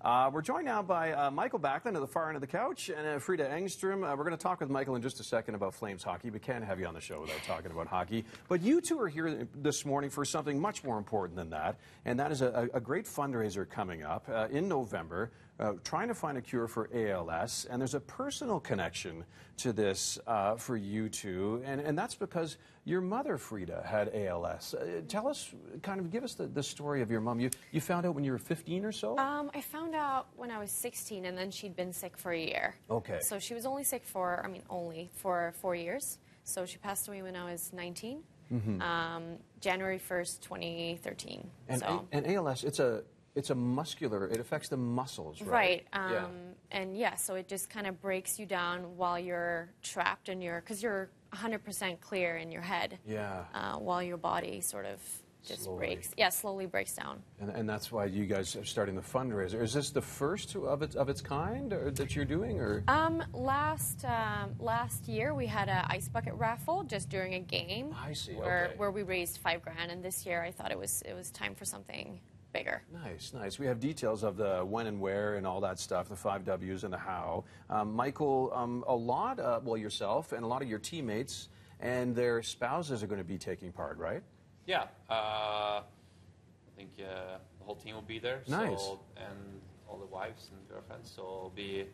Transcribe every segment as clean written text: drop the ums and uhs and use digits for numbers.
We're joined now by Mikael Backlund at the far end of the couch and Frida Engstrom. We're going to talk with Mikael in just a second about Flames hockey. We can't have you on the show without talking about hockey. But you two are here this morning for something much more important than that, and that is a great fundraiser coming up in November, trying to find a cure for ALS. And there's a personal connection to this for you two, and that's because your mother, Frida, had ALS. Tell us, kind of give us the story of your mom. You found out when you were 15 or so? I found out when I was 16, and then she'd been sick for a year. Okay. So she was only sick for, only for 4 years. So she passed away when I was 19, January 1st, 2013. And ALS, it's a muscular, it affects the muscles, right? Right. And yeah, so it just kind of breaks you down while you're trapped in because you're 100% clear in your head. Yeah. While your body sort of just slowly breaks down. And that's why you guys are starting the fundraiser. Is this the first of its kind that you're doing, or? Last year we had an ice bucket raffle just during a game. I see. Where we raised $5,000, and this year I thought it was time for something bigger. Nice, nice. We have details of the when and where and all that stuff, the 5 W's and the how. Mikael, a lot, yourself and a lot of your teammates and their spouses are going to be taking part, right? Yeah, I think the whole team will be there. Nice. And all the wives and girlfriends. So it'll be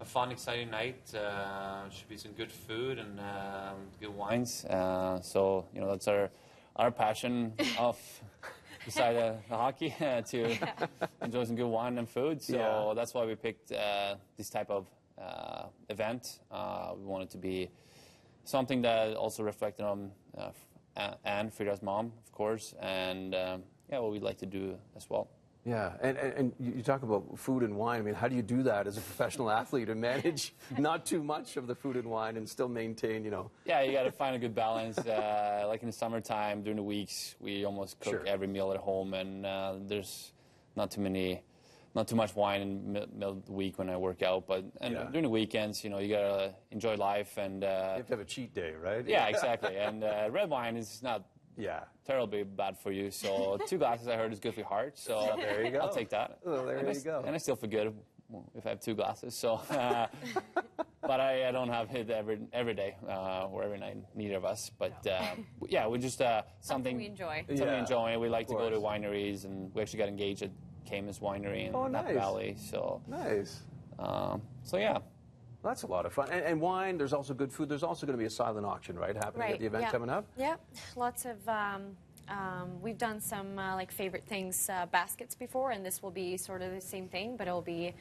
a fun, exciting night. Should be some good food and good wines. So that's our passion of. Beside the hockey, to enjoy some good wine and food. So that's why we picked this type of event. We wanted to be something that also reflected on Anne, Frida's mom, of course, and what we'd like to do as well. Yeah, and you talk about food and wine. I mean, how do you do that as a professional athlete to manage not too much of the food and wine and still maintain, Yeah, you got to find a good balance. Like in the summertime, during the weeks, we almost cook every meal at home, and there's not too much wine in the middle of the week when I work out. But during the weekends, you got to enjoy life. And you have to have a cheat day, right? Yeah, exactly. And red wine is not terribly bad for you. So 2 glasses, I heard, is good for your heart. So there you go. I'll take that. Oh, there you go. And I still feel good if I have 2 glasses. So, but I don't have it every day or every night, neither of us. But we just something we enjoy. Something we enjoy. We like to go to wineries, and we actually got engaged at Camus Winery in Napa Valley. So nice. So yeah. That's a lot of fun. And wine, there's also good food. There's also going to be a silent auction, right, happening at the event coming up? Yeah, lots of, we've done some like favorite things baskets before, and this will be sort of the same thing, but it'll be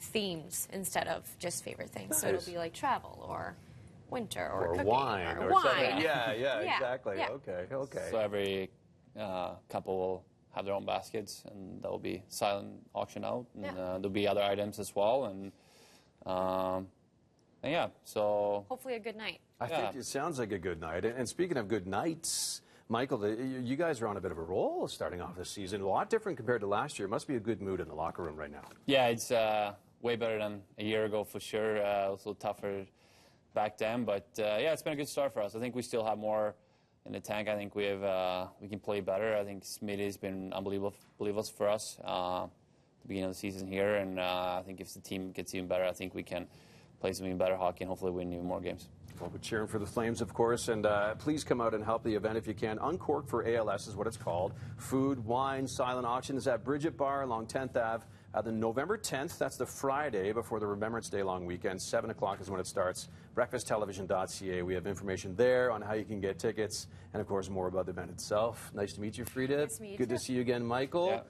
themes instead of just favorate things. Nice. So it'll be like travel or winter or cooking wine or wine. Yeah, exactly. Yeah. Okay. So every couple will have their own baskets, and there'll be silent auction out, and there'll be other items as well, and so hopefully a good night. I think it sounds like a good night. And speaking of good nights, Mikael, you guys are on a bit of a roll starting off this season. A lot different compared to last year. It must be a good mood in the locker room right now. Yeah, it's way better than a year ago for sure. It was a little tougher back then, but it's been a good start for us. I think we still have more in the tank. I think we can play better. I think Smitty's been unbelievable for us. The beginning of the season here, and I think if the team gets even better, I think we can play some even better hockey and hopefully win even more games. Well, we're cheering for the Flames, of course, and please come out and help the event if you can. Uncorked for ALS is what it's called. Food, wine, silent auctions at Bridget Bar along 10th Ave. The November 10th, that's the Friday before the Remembrance Day long weekend. 7 o'clock is when it starts. BreakfastTelevision.ca. We have information there on how you can get tickets and, of course, more about the event itself. Nice to meet you, Frida. Nice to meet you Good to see you again, Mikael. Yeah.